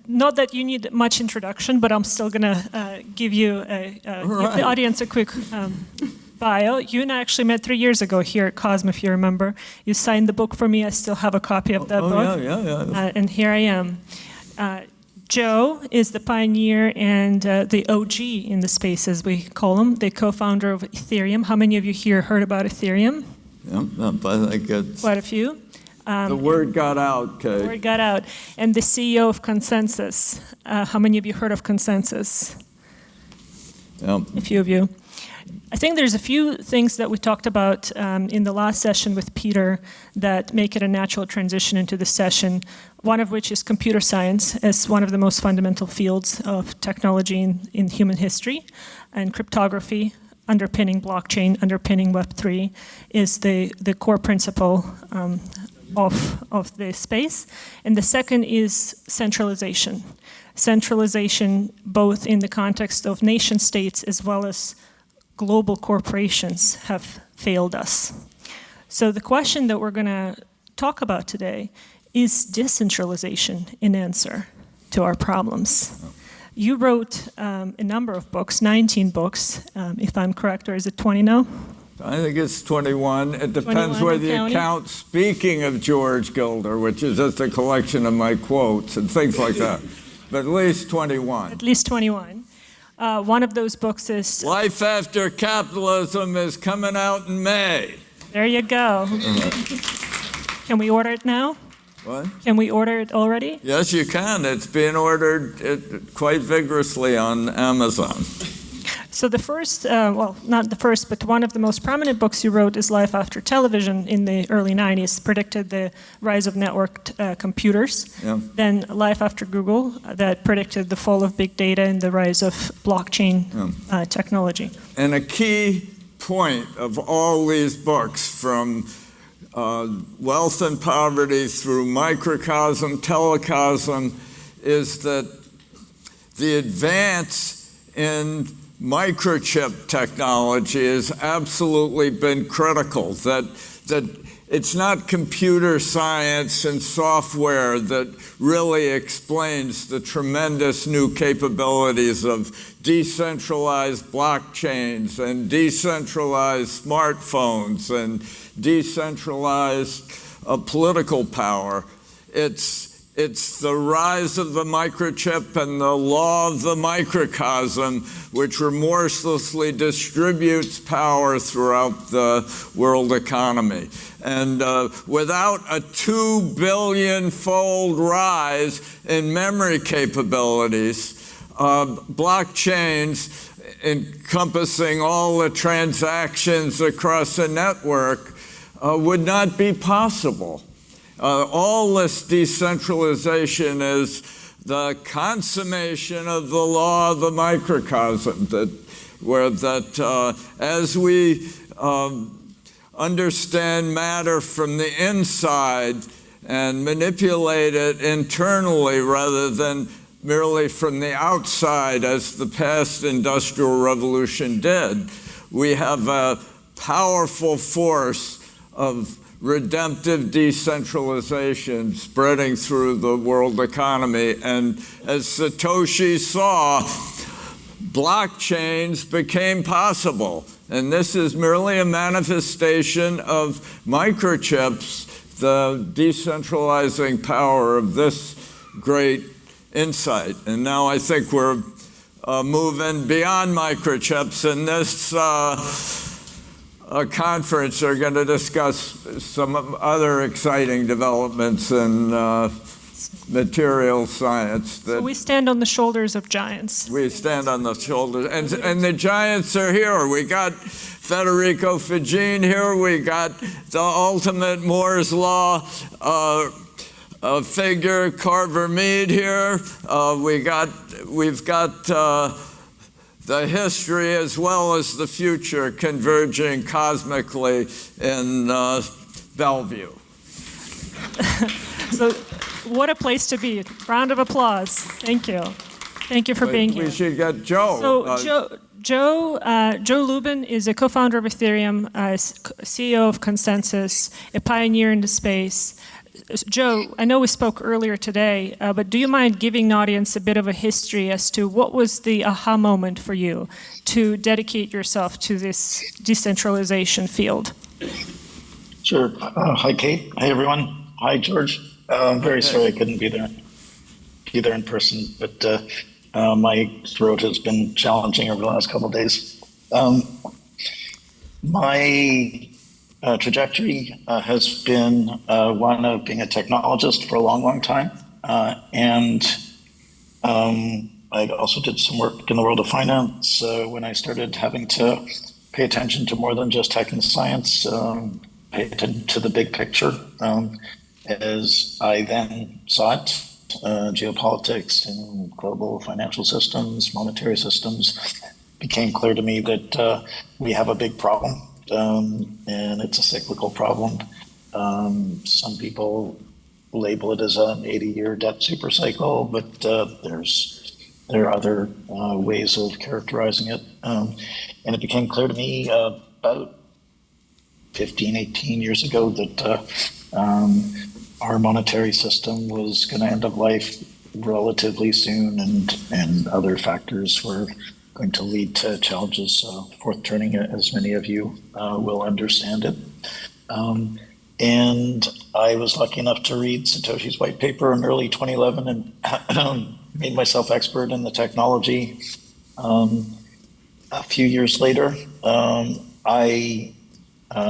not that you need much introduction, but I'm still going to give you give the audience a quick bio. You and I actually met 3 years ago here at COSM, if you remember. You signed the book for me. I still have a copy of that book. Yeah. And here I am. Joe is the pioneer and the OG in the space, as we call him, the co-founder of Ethereum. How many of you here heard about Ethereum? Yeah, I think it's... Quite a few. The word got out, Kate. The word got out. And the CEO of ConsenSys. How many of you heard of ConsenSys? Yeah. A few of you. I think there's a few things that we talked about in the last session with Peter that make it a natural transition into the session, one of which is computer science as one of the most fundamental fields of technology in human history, and cryptography, underpinning blockchain, underpinning Web3, is the core principle of the space. And the second is centralization. Centralization both in the context of nation states as well as global corporations have failed us. So the question that we're going to talk about today is decentralization an answer to our problems? You wrote a number of books, 19 books, if I'm correct, or is it 20 now? I think it's 21. It depends whether you count Speaking of George Gilder, which is just a collection of my quotes and things like that. But at least 21. At least 21. One of those books is... Life After Capitalism is coming out in May. There you go. Can we order it now? What? Can we order it already? Yes, you can. It's being ordered quite vigorously on Amazon. So the first, well, not the first, but one of the most prominent books you wrote is Life After Television in the early 90s, predicted the rise of networked computers. Yeah. Then Life After Google, that predicted the fall of big data and the rise of blockchain technology. And a key point of all these books, from Wealth and Poverty through Microcosm, Telecosm, is that the advance in microchip technology has absolutely been critical, that it's not computer science and software that really explains the tremendous new capabilities of decentralized blockchains and decentralized smartphones and decentralized political power. It's the rise of the microchip and the law of the microcosm, which remorselessly distributes power throughout the world economy. And without a 2 billion-fold rise in memory capabilities, blockchains encompassing all the transactions across a network would not be possible. All this decentralization is the consummation of the law of the microcosm, as we understand matter from the inside and manipulate it internally rather than merely from the outside, as the past industrial revolution did, we have a powerful force of redemptive decentralization spreading through the world economy. And as Satoshi saw, blockchains became possible. And this is merely a manifestation of microchips, the decentralizing power of this great insight. And now I think we're moving beyond microchips, and this conference are going to discuss some other exciting developments in material science. So we stand on the shoulders of giants. We stand on the shoulders, and the giants are here. We got Federico Fagin here. We got the ultimate Moore's Law figure, Carver Mead here. We've got the history as well as the future converging cosmically in Bellevue. So what a place to be. Round of applause. Thank you. Thank you for being here. We should get Joe. So Joe Lubin is a co-founder of Ethereum, CEO of ConsenSys, a pioneer in the space. Joe, I know we spoke earlier today, but do you mind giving the audience a bit of a history as to what was the aha moment for you to dedicate yourself to this decentralization field? Sure. Hi, Kate. Hi, everyone. Hi, George. I'm very sorry I couldn't be there in person, but my throat has been challenging over the last couple of days. My trajectory has been one of being a technologist for a long, long time. And I also did some work in the world of finance when I started having to pay attention to more than just tech and science, pay attention to the big picture. As I then saw it, geopolitics and global financial systems, monetary systems, became clear to me that we have a big problem, and it's a cyclical problem. Some people label it as an 80-year debt supercycle, but there are other ways of characterizing it. And it became clear to me about 15, 18 years ago that our monetary system was going to end of life relatively soon, and other factors were going to lead to challenges forthturning, as many of you will understand it. And I was lucky enough to read Satoshi's white paper in early 2011 and made myself expert in the technology. A few years later, I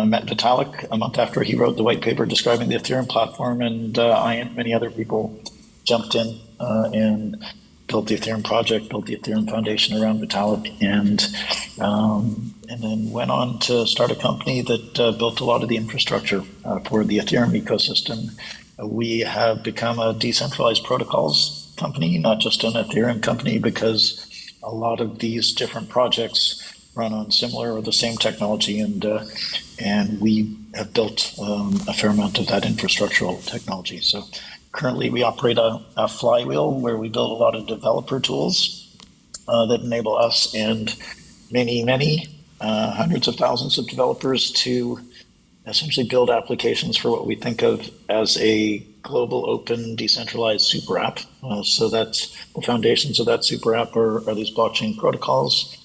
met Vitalik a month after he wrote the white paper describing the Ethereum platform, and I and many other people jumped in and built the Ethereum project, built the Ethereum Foundation around Vitalik, and then went on to start a company that built a lot of the infrastructure for the Ethereum ecosystem. We have become a decentralized protocols company, not just an Ethereum company, because a lot of these different projects run on similar or the same technology, and we have built a fair amount of that infrastructural technology. So currently we operate a flywheel where we build a lot of developer tools that enable us and many hundreds of thousands of developers to essentially build applications for what we think of as a global, open, decentralized super app. So that's the foundations of that super app are these blockchain protocols.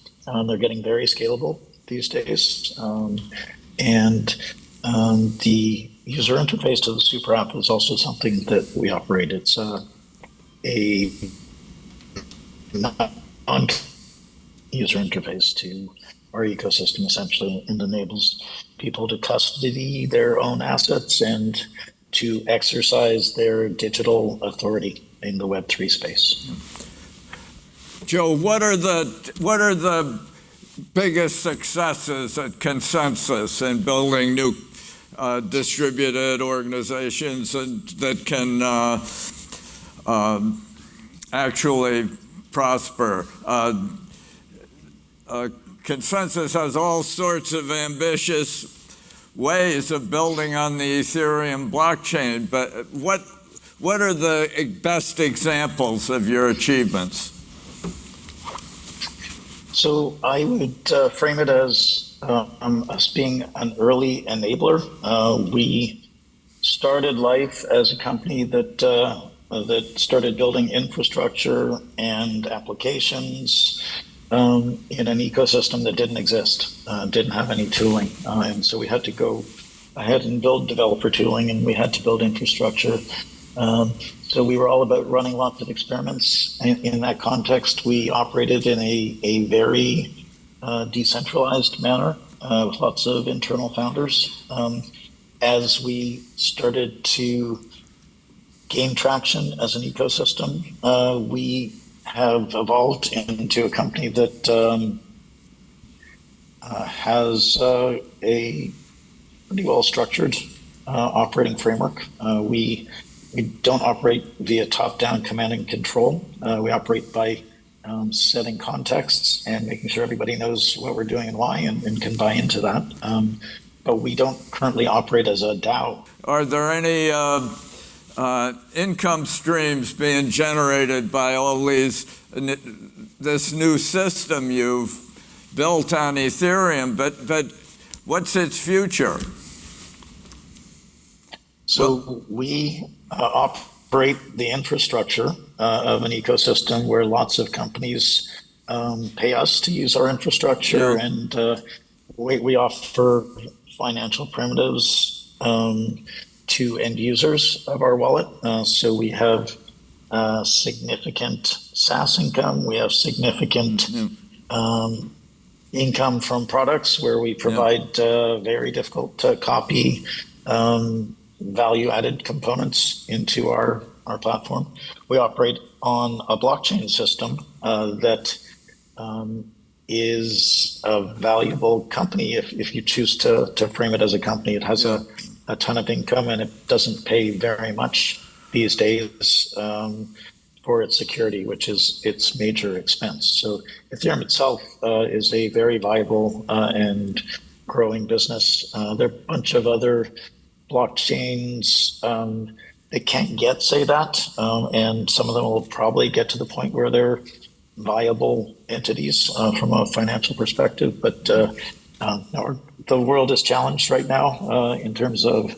They're getting very scalable these days. And the user interface to the super app is also something that we operate. It's a non-user interface to our ecosystem, essentially, and enables people to custody their own assets and to exercise their digital authority in the Web3 space. Joe, what are the biggest successes at ConsenSys in building new distributed organizations that can actually prosper? ConsenSys has all sorts of ambitious ways of building on the Ethereum blockchain, but what are the best examples of your achievements? So I would frame it as us being an early enabler. We started life as a company that started building infrastructure and applications in an ecosystem that didn't exist, didn't have any tooling. And so we had to go ahead and build developer tooling, and we had to build infrastructure. So we were all about running lots of experiments. In that context, we operated in a very decentralized manner with lots of internal founders. As we started to gain traction as an ecosystem, we have evolved into a company that has a pretty well-structured operating framework. We don't operate via top-down command and control. We operate by setting contexts and making sure everybody knows what we're doing and why, and can buy into that. But we don't currently operate as a DAO. Are there any income streams being generated by all this new system you've built on Ethereum, but what's its future? So we operate the infrastructure of an ecosystem where lots of companies pay us to use our infrastructure, Yeah. and we offer financial primitives to end users of our wallet. So we have significant SaaS income. We have significant income from products where we provide very difficult to copy value-added components into our platform. We operate on a blockchain system that is a valuable company if you choose to frame it as a company. It has a ton of income, and it doesn't pay very much these days for its security, which is its major expense. So Ethereum itself is a very viable and growing business. There are a bunch of other blockchains that can't yet say that, and some of them will probably get to the point where they're viable entities from a financial perspective. But the world is challenged right now in terms of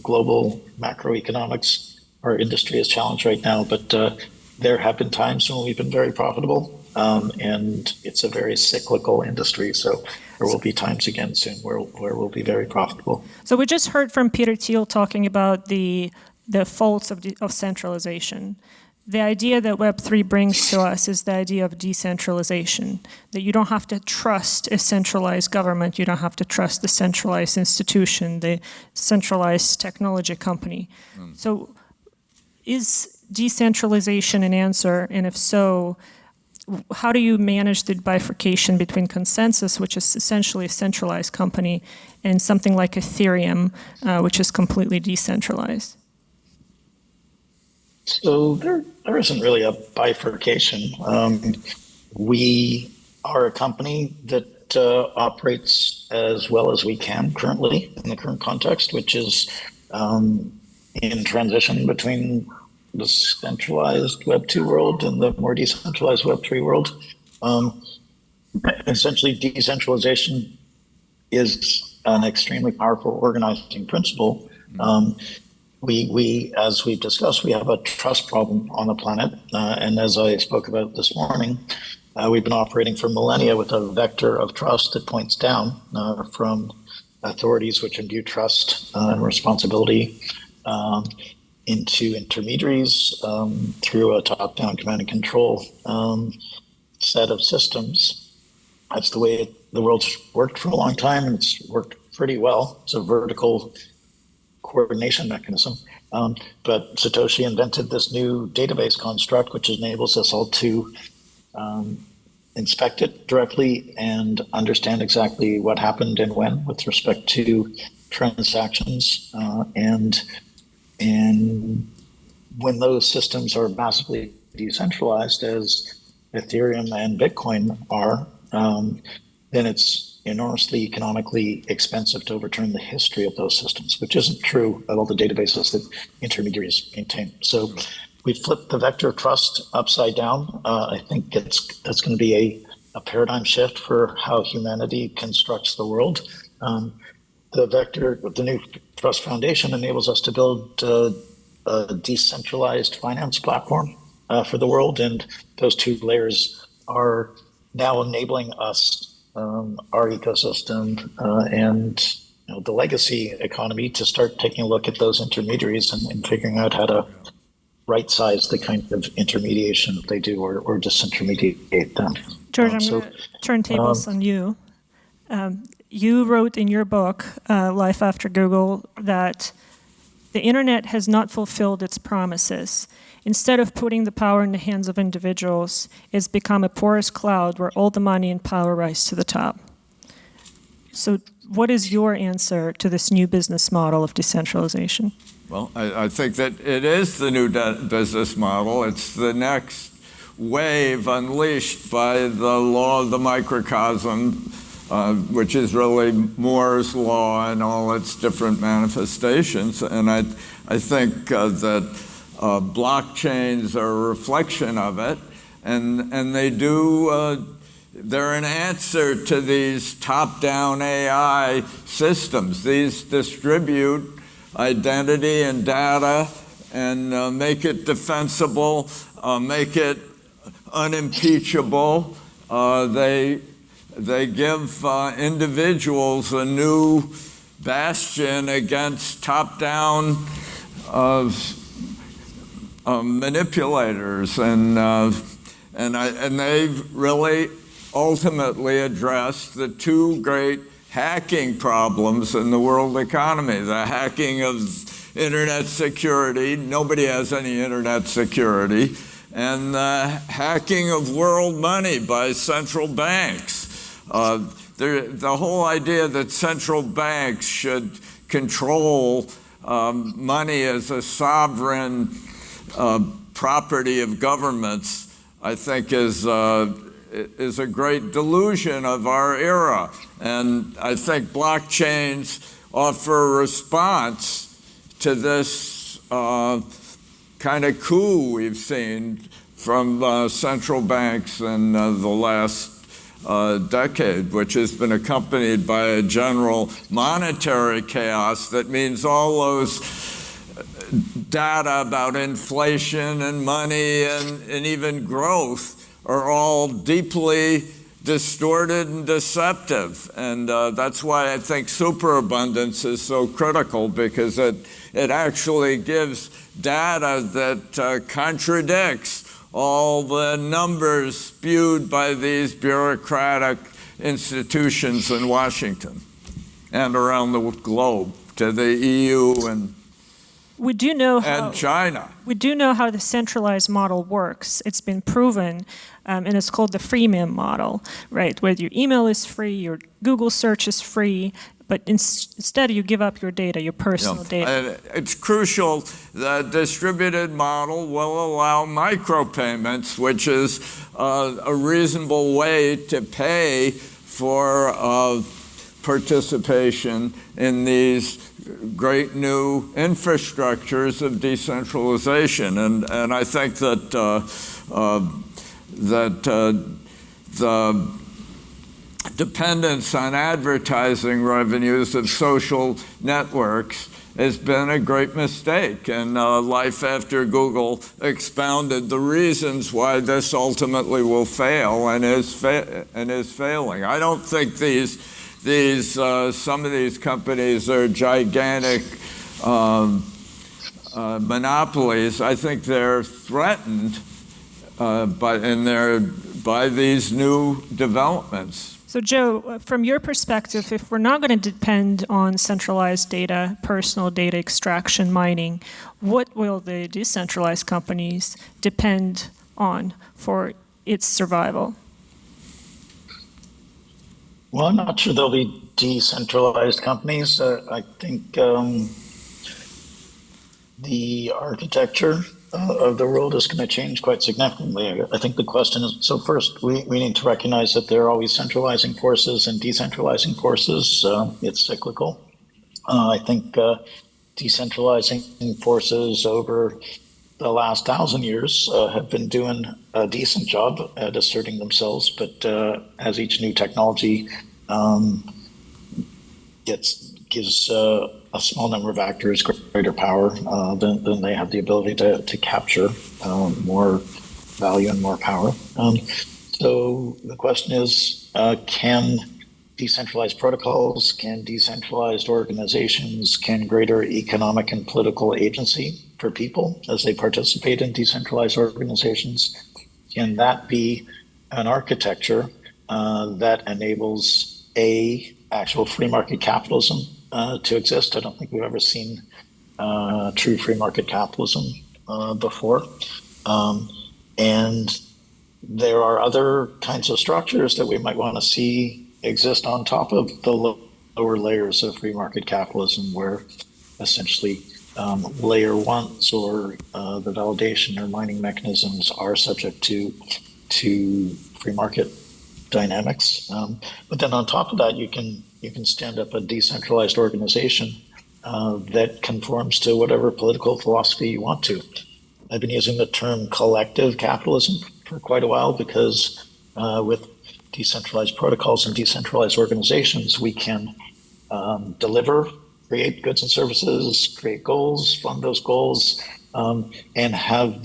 global macroeconomics. Our industry is challenged right now, but there have been times when we've been very profitable, and it's a very cyclical industry. So there will be times again soon where we'll be very profitable. So we just heard from Peter Thiel talking about the faults of centralization. The idea that Web3 brings to us is the idea of decentralization, that you don't have to trust a centralized government, you don't have to trust the centralized institution, the centralized technology company. So is decentralization an answer? And if so, how do you manage the bifurcation between ConsenSys, which is essentially a centralized company, and something like Ethereum, which is completely decentralized? So there isn't really a bifurcation. We are a company that operates as well as we can currently in the current context, which is in transition between the centralized Web 2 world and the more decentralized Web 3 world. Essentially, decentralization is an extremely powerful organizing principle. We, as we've discussed, we have a trust problem on the planet. And as I spoke about this morning, we've been operating for millennia with a vector of trust that points down from authorities which imbue trust and responsibility into intermediaries through a top-down command and control set of systems. That's the way the world's worked for a long time, and it's worked pretty well. It's a vertical coordination mechanism. But Satoshi invented this new database construct, which enables us all to inspect it directly and understand exactly what happened and when with respect to transactions. And when those systems are massively decentralized, as Ethereum and Bitcoin are, then it's enormously economically expensive to overturn the history of those systems, which isn't true of all the databases that intermediaries maintain. So we flipped the vector of trust upside down. I think that's going to be a paradigm shift for how humanity constructs the world. The vector with the new Trust Foundation enables us to build a decentralized finance platform for the world, and those two layers are now enabling us, our ecosystem, and the legacy economy to start taking a look at those intermediaries and figuring out how to right-size the kind of intermediation that they do or disintermediate them. George, I'm going to turn tables on you. You wrote in your book, Life After Google, that the internet has not fulfilled its promises. Instead of putting the power in the hands of individuals, it's become a porous cloud where all the money and power rise to the top. So what is your answer to this new business model of decentralization? Well, I think that it is the new business model. It's the next wave unleashed by the law of the microcosm, which is really Moore's law and all its different manifestations. And I think that blockchains are a reflection of it, and they do. They're an answer to these top-down AI systems. These distribute identity and data and make it defensible, make it unimpeachable. They give individuals a new bastion against top-down manipulators, and they've really ultimately addressed the two great hacking problems in the world economy: the hacking of internet security — nobody has any internet security — and the hacking of world money by central banks. The whole idea that central banks should control money as a sovereign property of governments, I think, is a great delusion of our era. And I think blockchains offer a response to this kind of coup we've seen from central banks in the last decade, which has been accompanied by a general monetary chaos that means all those data about inflation and money and even growth are all deeply distorted and deceptive. And that's why I think superabundance is so critical, because it actually gives data that contradicts all the numbers spewed by these bureaucratic institutions in Washington and around the globe, to the EU and China. We do know how the centralized model works. It's been proven, and it's called the freemium model, right? Where your email is free, your Google search is free, but instead you give up your data, your personal data. And it's crucial. The distributed model will allow micropayments, which is a reasonable way to pay for participation in these great new infrastructures of decentralization. And I think that the dependence on advertising revenues of social networks has been a great mistake. And Life After Google expounded the reasons why this ultimately will fail and is failing. I don't think some of these companies are gigantic monopolies. I think they're threatened by these new developments. So Joe, from your perspective, if we're not going to depend on centralized data, personal data extraction, mining, what will the decentralized companies depend on for its survival? Well, I'm not sure there'll be decentralized companies. I think the architecture of the world is going to change quite significantly. I think the question is, so first, we need to recognize that there are always centralizing forces and decentralizing forces. It's cyclical. I think decentralizing forces over the last 1,000 years have been doing a decent job at asserting themselves, but as each new technology gives a small number of actors greater power, then they have the ability to capture more value and more power. So the question is, can decentralized protocols, can decentralized organizations, can greater economic and political agency for people as they participate in decentralized organizations, can that be an architecture that enables actual free market capitalism to exist? I don't think we've ever seen true free market capitalism before. And there are other kinds of structures that we might want to see exist on top of the lower layers of free market capitalism, where essentially layer ones or the validation or mining mechanisms are subject to free market dynamics. But then on top of that, you can stand up a decentralized organization that conforms to whatever political philosophy you want to. I've been using the term collective capitalism for quite a while because with decentralized protocols and decentralized organizations, we can deliver create goods and services, create goals, fund those goals, and have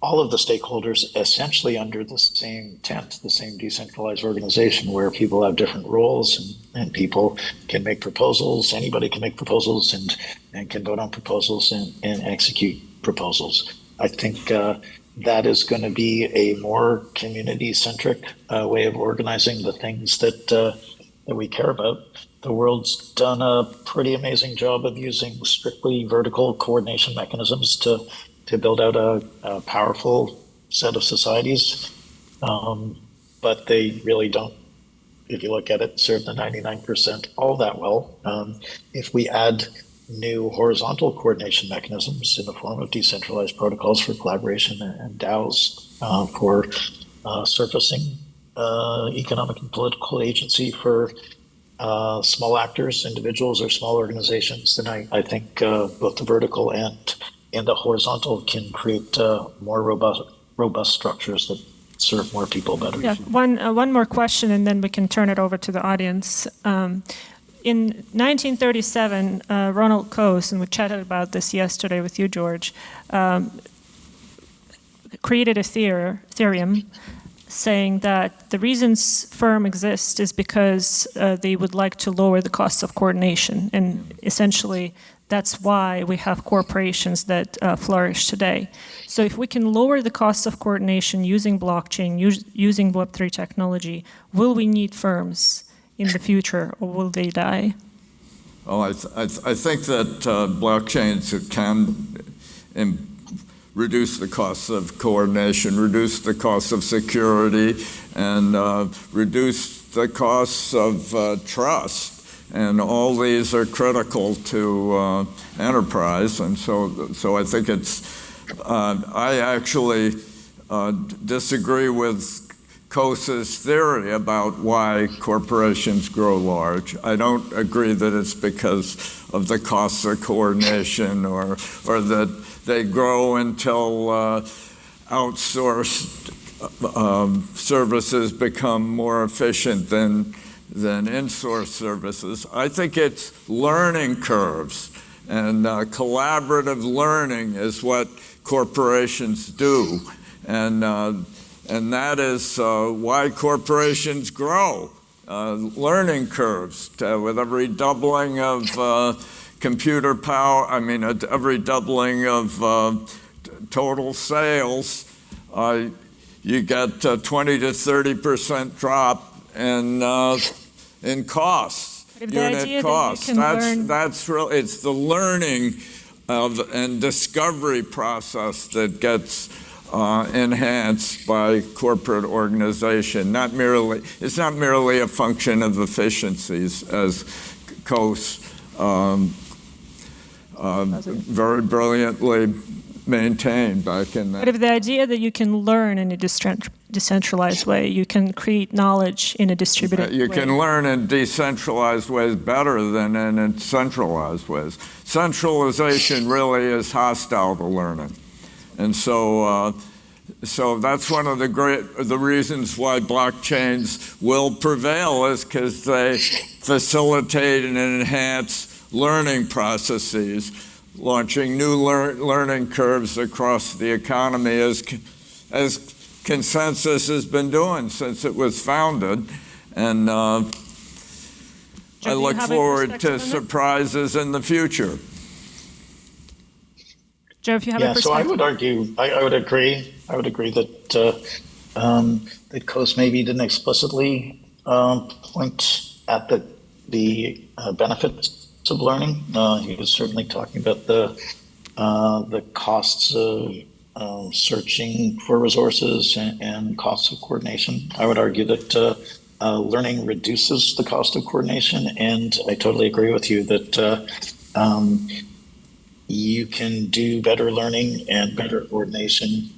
all of the stakeholders essentially under the same tent, the same decentralized organization where people have different roles and people can make proposals. Anybody can make proposals and can vote on proposals and execute proposals. I think that is going to be a more community-centric way of organizing the things that we care about. The world's done a pretty amazing job of using strictly vertical coordination mechanisms to build out a powerful set of societies. But they really don't, if you look at it, serve the 99% all that well. If we add new horizontal coordination mechanisms in the form of decentralized protocols for collaboration and DAOs for surfacing economic and political agency for small actors, individuals, or small organizations, then I think both the vertical and the horizontal can create more robust structures that serve more people better. Yeah, one more question, and then we can turn it over to the audience. In 1937, Ronald Coase, and we chatted about this yesterday with you, George, created a theorem saying that the reasons firm exists is because they would like to lower the cost of coordination. And essentially, that's why we have corporations that flourish today. So if we can lower the cost of coordination using blockchain, using Web3 technology, will we need firms in the future, or will they die? Well, I think that blockchains can reduce the costs of coordination, reduce the costs of security, and reduce the costs of trust. And all these are critical to enterprise. And so I think I actually disagree with Coase's theory about why corporations grow large. I don't agree that it's because of the costs of coordination or that they grow until outsourced services become more efficient than in-source services. I think it's learning curves, and collaborative learning is what corporations do. And that is why corporations grow, learning curves. With every doubling of computer power, every doubling of total sales, you get 20 to 30% drop in costs, unit costs. That's really, it's the learning and discovery process that gets enhanced by corporate organization. It's not merely a function of efficiencies, as Coase very brilliantly maintained back in that. But if the idea that you can learn in a decentralized way, you can create knowledge in a distributed way. You can learn in decentralized ways better than in centralized ways. Centralization really is hostile to learning. And so that's one of the reasons why blockchains will prevail, is because they facilitate and enhance learning processes, launching new learning curves across the economy, as ConsenSys has been doing since it was founded. And I look forward to surprises in the future. Joe, if you have a perspective. So I would argue, I would agree that that Coase maybe didn't explicitly point at the benefits of learning. He was certainly talking about the costs of searching for resources and costs of coordination. I would argue that learning reduces the cost of coordination, and I totally agree with you that you can do better learning and better coordination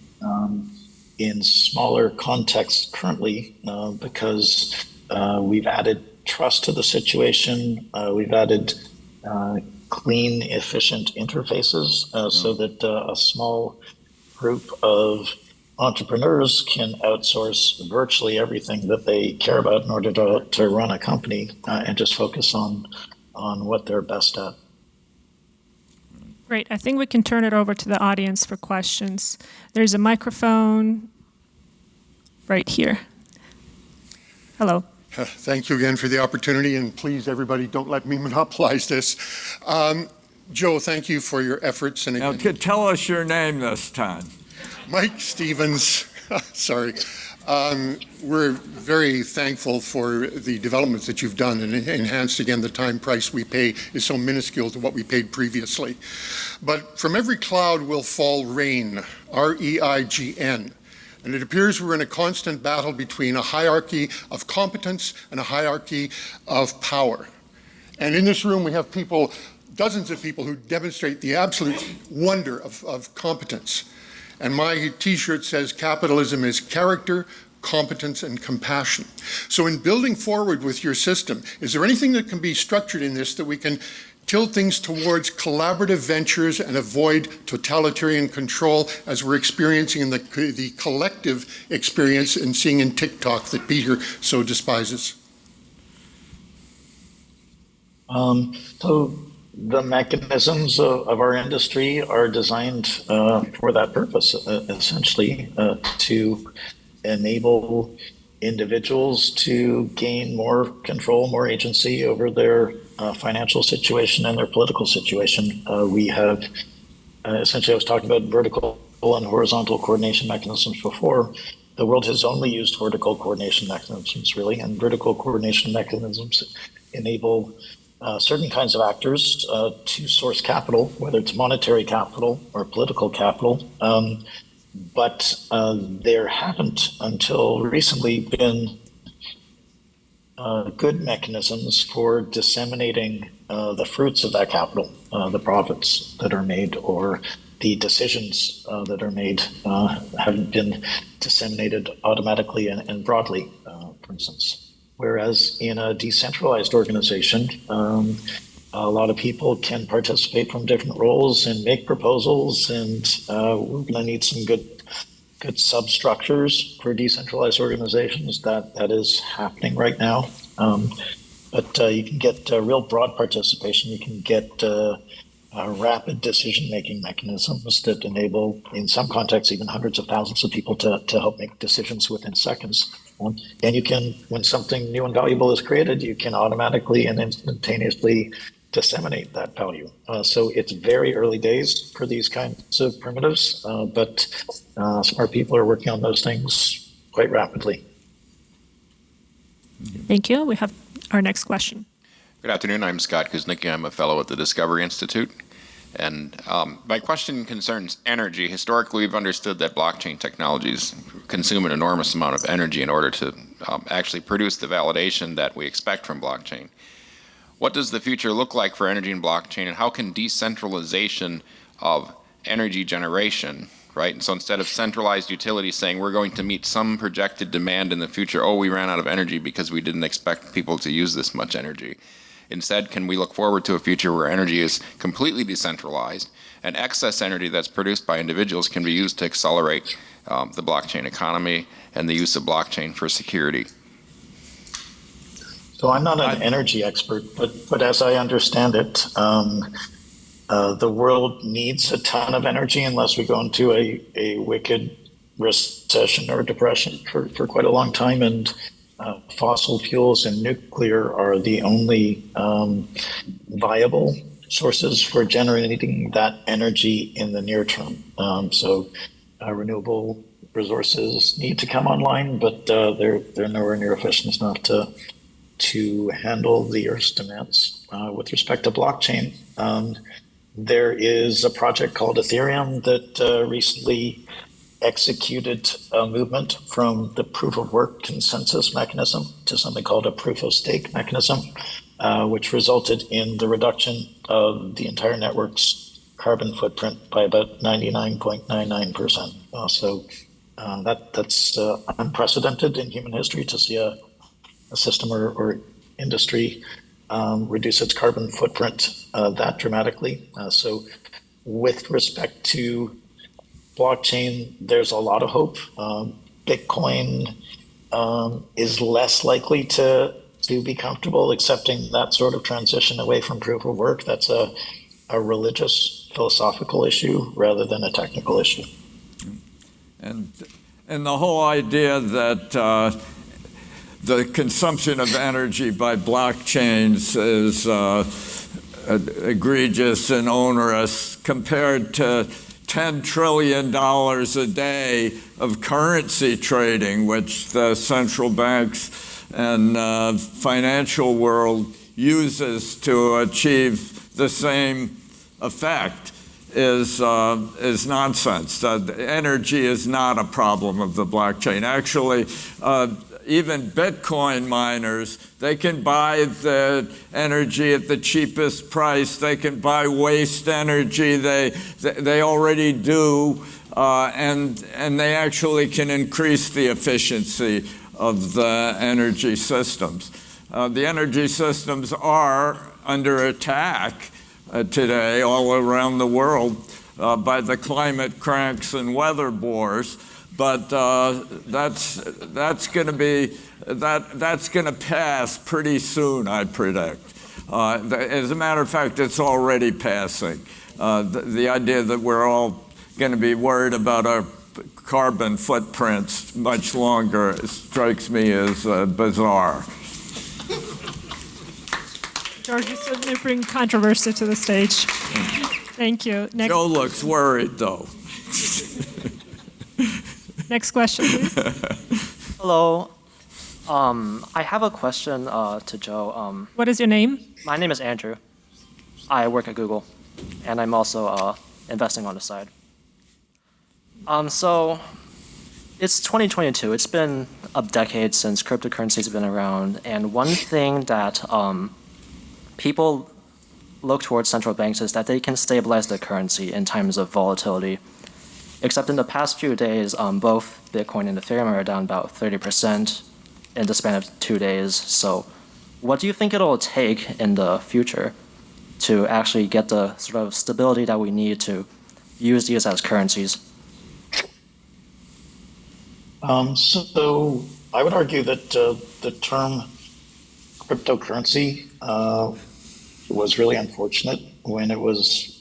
in smaller contexts currently because we've added trust to the situation. We've added clean, efficient interfaces so that a small group of entrepreneurs can outsource virtually everything that they care about in order to run a company and just focus on on what they're best at. Great. I think we can turn it over to the audience for questions. There's a microphone right here. Hello. Thank you again for the opportunity, and please, everybody, don't let me monopolize this. Joe, thank you for your efforts. And now, tell us your name this time. Mike Stevens. Sorry. We're very thankful for the developments that you've done and enhanced. Again, the time price we pay is so minuscule to what we paid previously. But from every cloud will fall rain, R-E-I-G-N. And it appears we're in a constant battle between a hierarchy of competence and a hierarchy of power. And in this room, we have people, dozens of people, who demonstrate the absolute wonder of competence. And my T-shirt says, capitalism is character, competence, and compassion. So in building forward with your system, is there anything that can be structured in this that we can tilt things towards collaborative ventures and avoid totalitarian control as we're experiencing in the collective experience and seeing in TikTok that Peter so despises? So the mechanisms of our industry are designed for that purpose, essentially, to enable individuals to gain more control, more agency over their financial situation and their political situation. We have, essentially, I was talking about vertical and horizontal coordination mechanisms before. The world has only used vertical coordination mechanisms, really, and vertical coordination mechanisms enable certain kinds of actors to source capital, whether it's monetary capital or political capital. But there haven't, until recently, been good mechanisms for disseminating the fruits of that capital, the profits that are made, or the decisions that are made haven't been disseminated automatically and broadly, for instance. Whereas in a decentralized organization, a lot of people can participate from different roles and make proposals, and we're going to need some good substructures for decentralized organizations. That is happening right now. But you can get real broad participation. You can get rapid decision-making mechanisms that enable, in some contexts, even hundreds of thousands of people to help make decisions within seconds. And you can, when something new and valuable is created, you can automatically and instantaneously disseminate that value. So it's very early days for these kinds of primitives, but smart people are working on those things quite rapidly. Thank you. We have our next question. Good afternoon. I'm Scott Kuznicki. I'm a fellow at the Discovery Institute. And my question concerns energy. Historically, we've understood that blockchain technologies consume an enormous amount of energy in order to actually produce the validation that we expect from blockchain. What does the future look like for energy and blockchain, and how can decentralization of energy generation, right? And so instead of centralized utilities saying we're going to meet some projected demand in the future, oh, we ran out of energy because we didn't expect people to use this much energy. Instead, can we look forward to a future where energy is completely decentralized and excess energy that's produced by individuals can be used to accelerate the blockchain economy and the use of blockchain for security? So I'm not an energy expert, but as I understand it, the world needs a ton of energy unless we go into a wicked recession or depression for quite a long time. And fossil fuels and nuclear are the only viable sources for generating that energy in the near term. So renewable resources need to come online, but they're nowhere near efficient enough to handle the Earth's demands. With respect to blockchain, there is a project called Ethereum that recently executed a movement from the proof of work consensus mechanism to something called a proof of stake mechanism, which resulted in the reduction of the entire network's carbon footprint by about 99.99%. So that's unprecedented in human history to see a system or industry reduce its carbon footprint that dramatically. So with respect to blockchain, there's a lot of hope. Bitcoin is less likely to to be comfortable accepting that sort of transition away from proof of work. That's a religious, philosophical issue rather than a technical issue. And the whole idea that the consumption of energy by blockchains is egregious and onerous compared to $10 trillion a day of currency trading, which the central banks and financial world uses to achieve the same effect, is nonsense. Energy is not a problem of the blockchain. Actually, even Bitcoin miners, they can buy the energy at the cheapest price. They can buy waste energy. They already do, and they actually can increase the efficiency of the energy systems. The energy systems are under attack today all around the world by the climate cranks and weather bores. But that's going to pass pretty soon, I predict. As a matter of fact, it's already passing. The idea that we're all going to be worried about our carbon footprints much longer strikes me as bizarre. George, you certainly bring controversy to the stage. Thank you. Next. Joe looks worried, though. Next question, please. Hello. I have a question to Joe. What is your name? My name is Andrew. I work at Google, and I'm also investing on the side. So it's 2022. It's been a decade since cryptocurrencies have been around, and one thing that people look towards central banks is that they can stabilize the currency in times of volatility. Except in the past few days, both Bitcoin and Ethereum are down about 30% in the span of 2 days. So what do you think it'll take in the future to actually get the sort of stability that we need to use these as currencies? So I would argue that the term cryptocurrency was really unfortunate when it was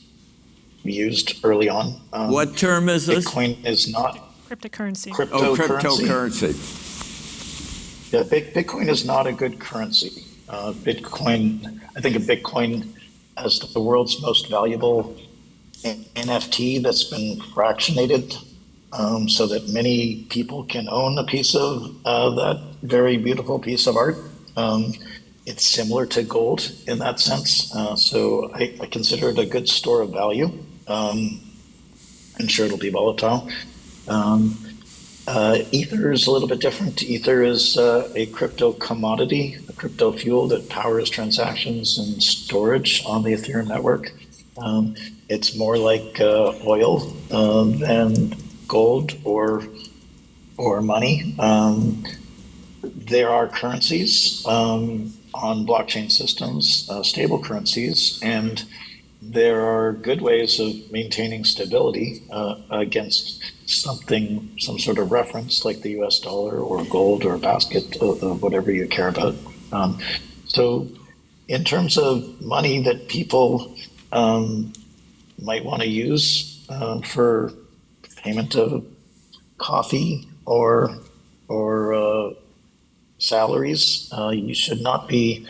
used early on. What term is this? Bitcoin is not Cryptocurrency. Cryptocurrency. Yeah, Bitcoin is not a good currency. Bitcoin, I think of Bitcoin as the world's most valuable NFT that's been fractionated so that many people can own a piece of that very beautiful piece of art. It's similar to gold in that sense. So I consider it a good store of value. I'm sure it'll be volatile. Ether is a little bit different. Ether is a crypto commodity, a crypto fuel that powers transactions and storage on the Ethereum network. It's more like oil than gold or money. There are currencies on blockchain systems, stable currencies, and there are good ways of maintaining stability against some sort of reference like the US dollar or gold or a basket of whatever you care about. So in terms of money that people might want to use for payment of coffee or salaries, you should not be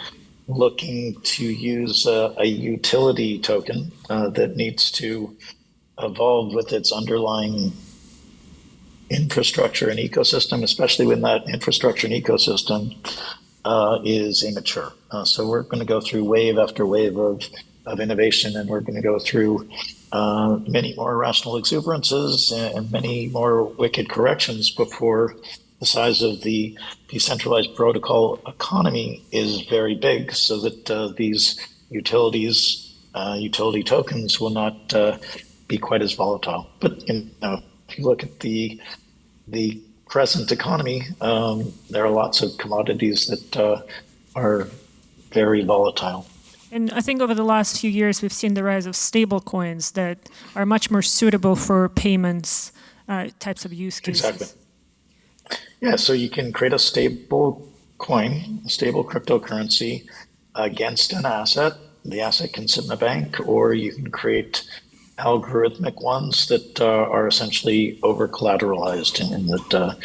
looking to use a utility token that needs to evolve with its underlying infrastructure and ecosystem, especially when that infrastructure and ecosystem is immature. So we're going to go through wave after wave of innovation, and we're going to go through many more irrational exuberances and many more wicked corrections before the size of the decentralized protocol economy is very big, so that these utility tokens will not be quite as volatile. But if you look at the present economy, there are lots of commodities that are very volatile. And I think over the last few years, we've seen the rise of stable coins that are much more suitable for payments types of use cases. Exactly. Yeah, so you can create a stable coin, a stable cryptocurrency, against an asset. The asset can sit in a bank, or you can create algorithmic ones that are essentially over collateralized and that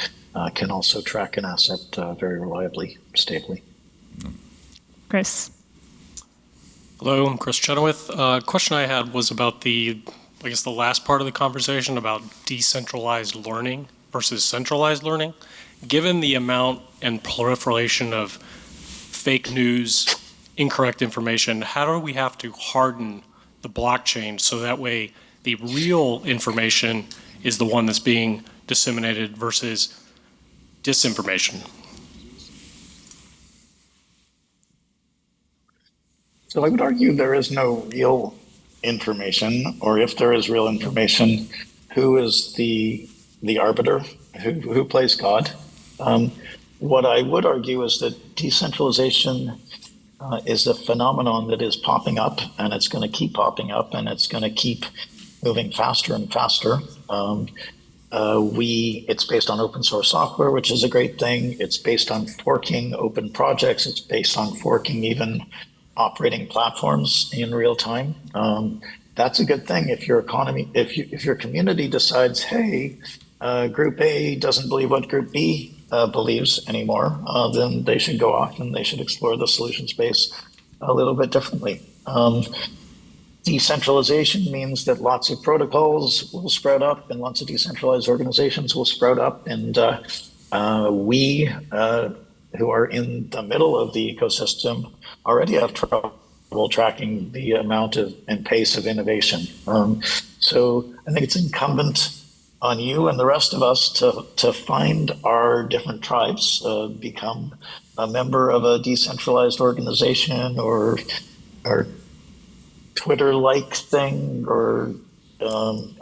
can also track an asset very reliably, stably. Chris. Hello, I'm Chris Chenoweth. Question I had was about the last part of the conversation about decentralized learning versus centralized learning. Given the amount and proliferation of fake news, incorrect information, how do we have to harden the blockchain so that way the real information is the one that's being disseminated versus disinformation? So I would argue there is no real information, or if there is real information, who is the arbiter? Who plays God? What I would argue is that decentralization is a phenomenon that is popping up, and it's going to keep popping up, and it's going to keep moving faster and faster. It's based on open source software, which is a great thing. It's based on forking open projects. It's based on forking even operating platforms in real time. That's a good thing. If your community decides, hey, Group A doesn't believe what Group B believes anymore, then they should go off and they should explore the solution space a little bit differently. Decentralization means that lots of protocols will sprout up and lots of decentralized organizations will sprout up, and we who are in the middle of the ecosystem already have trouble tracking the amount of and pace of innovation. So I think it's incumbent on you and the rest of us to find our different tribes, become a member of a decentralized organization or Twitter-like thing or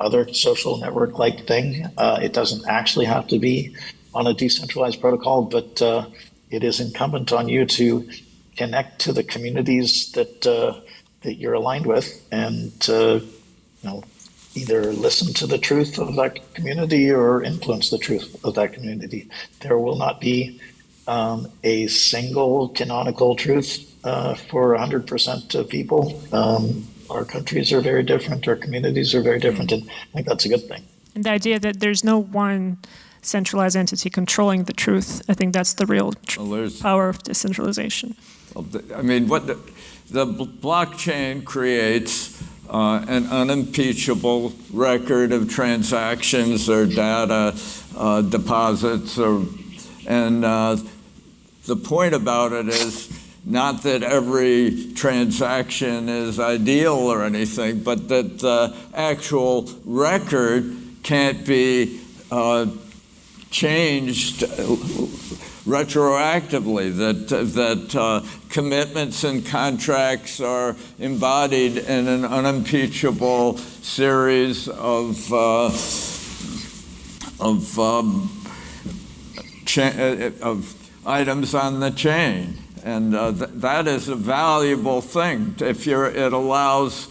other social network-like thing. It doesn't actually have to be on a decentralized protocol, but it is incumbent on you to connect to the communities that you're aligned with, and either listen to the truth of that community or influence the truth of that community. There will not be a single canonical truth for 100% of people. Our countries are very different, our communities are very different, and I think that's a good thing. And the idea that there's no one centralized entity controlling the truth, I think that's the real power of decentralization. I mean, what the blockchain creates an unimpeachable record of transactions or data deposits, and the point about it is not that every transaction is ideal or anything, but that the actual record can't be changed retroactively, that commitments and contracts are embodied in an unimpeachable series of items on the chain. And that is a valuable thing. It allows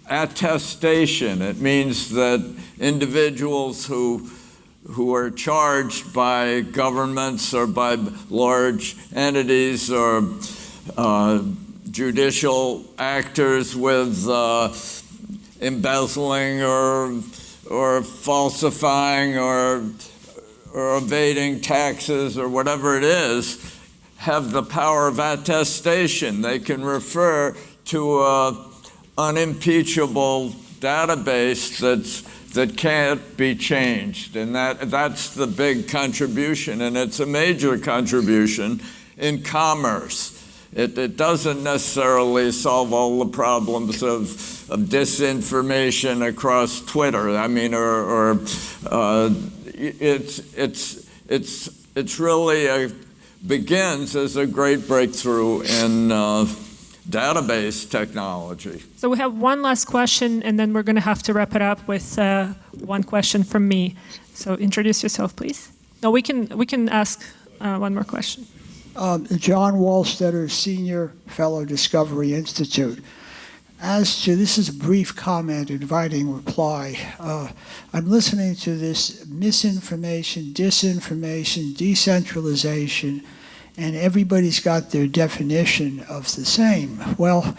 attestation. It means that individuals who are charged by governments or by large entities or judicial actors with embezzling or falsifying or evading taxes or whatever it is, have the power of attestation. They can refer to an unimpeachable database that can't be changed, and that's the big contribution, and it's a major contribution in commerce. It doesn't necessarily solve all the problems of disinformation across Twitter. I mean, it's really begins as a great breakthrough in database technology. So we have one last question, and then we're going to have to wrap it up with one question from me. So introduce yourself, please. No, we can ask one more question. John Wallstetter, Senior Fellow, Discovery Institute. As to, this is a brief comment inviting reply. I'm listening to this misinformation, disinformation, decentralization, and everybody's got their definition of the same. Well,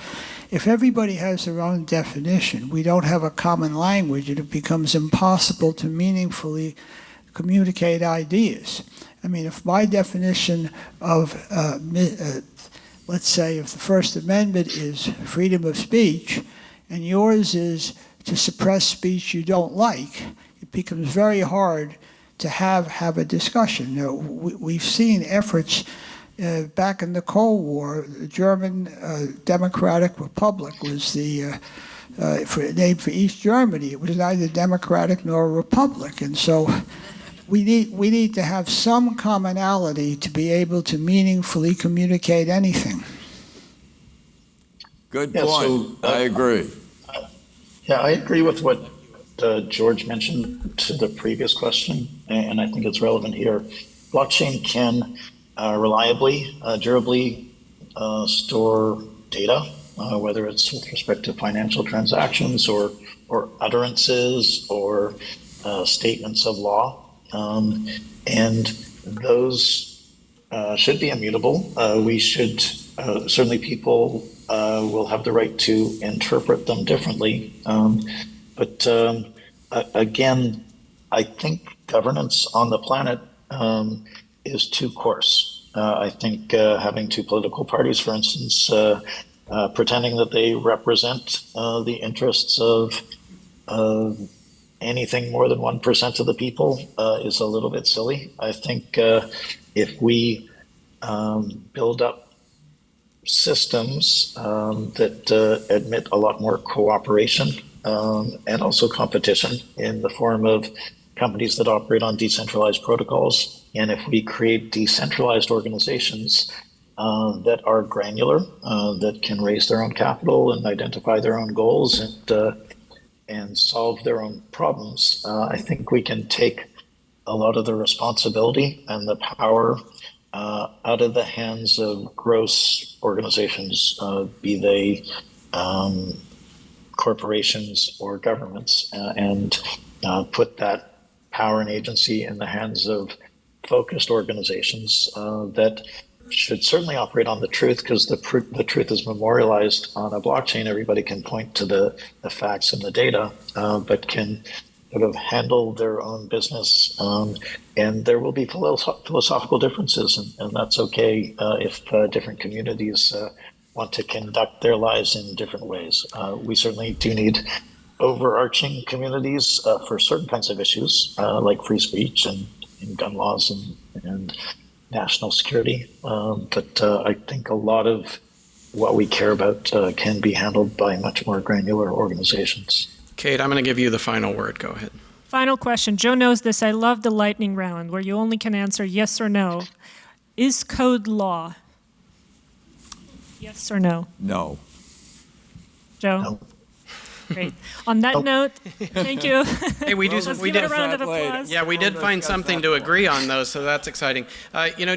if everybody has their own definition, we don't have a common language, and it becomes impossible to meaningfully communicate ideas. I mean, if my definition of, let's say, if the First Amendment is freedom of speech, and yours is to suppress speech you don't like, it becomes very hard to have a discussion. You know, we've seen efforts back in the Cold War. The German Democratic Republic was the name for East Germany. It was neither democratic nor a republic, and so we need to have some commonality to be able to meaningfully communicate anything. Good point. I agree. Yeah, I agree with what George mentioned to the previous question, and I think it's relevant here. Blockchain can reliably, durably store data, whether it's with respect to financial transactions or utterances or statements of law, and those should be immutable. We should certainly people will have the right to interpret them differently. But again, I think governance on the planet is too coarse. I think having two political parties, for instance, pretending that they represent the interests of anything more than 1% of the people is a little bit silly. I think if we build up systems that admit a lot more cooperation and also competition in the form of companies that operate on decentralized protocols. And if we create decentralized organizations that are granular, that can raise their own capital and identify their own goals and solve their own problems, I think we can take a lot of the responsibility and the power out of the hands of gross organizations, be they corporations or governments, and put that power and agency in the hands of focused organizations that should certainly operate on the truth, because the truth is memorialized on a blockchain. Everybody can point to the facts and the data, but can sort of handle their own business, and there will be philosophical differences, and that's okay if different communities want to conduct their lives in different ways. We certainly do need overarching communities for certain kinds of issues, like free speech and gun laws and national security. But I think a lot of what we care about can be handled by much more granular organizations. Kate, I'm going to give you the final word. Go ahead. Final question. Joe knows this. I love the lightning round where you only can answer yes or no. Is code law? Yes or no? No. Joe? No. Great. On that note, thank you. Hey, we did a round of applause. Yeah, we did find something to agree on, though, so that's exciting.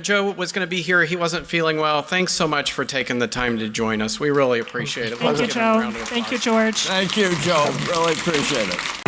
Joe was going to be here. He wasn't feeling well. Thanks so much for taking the time to join us. We really appreciate it. Thank you, Joe. Thank you, George. Thank you, Joe. Really appreciate it.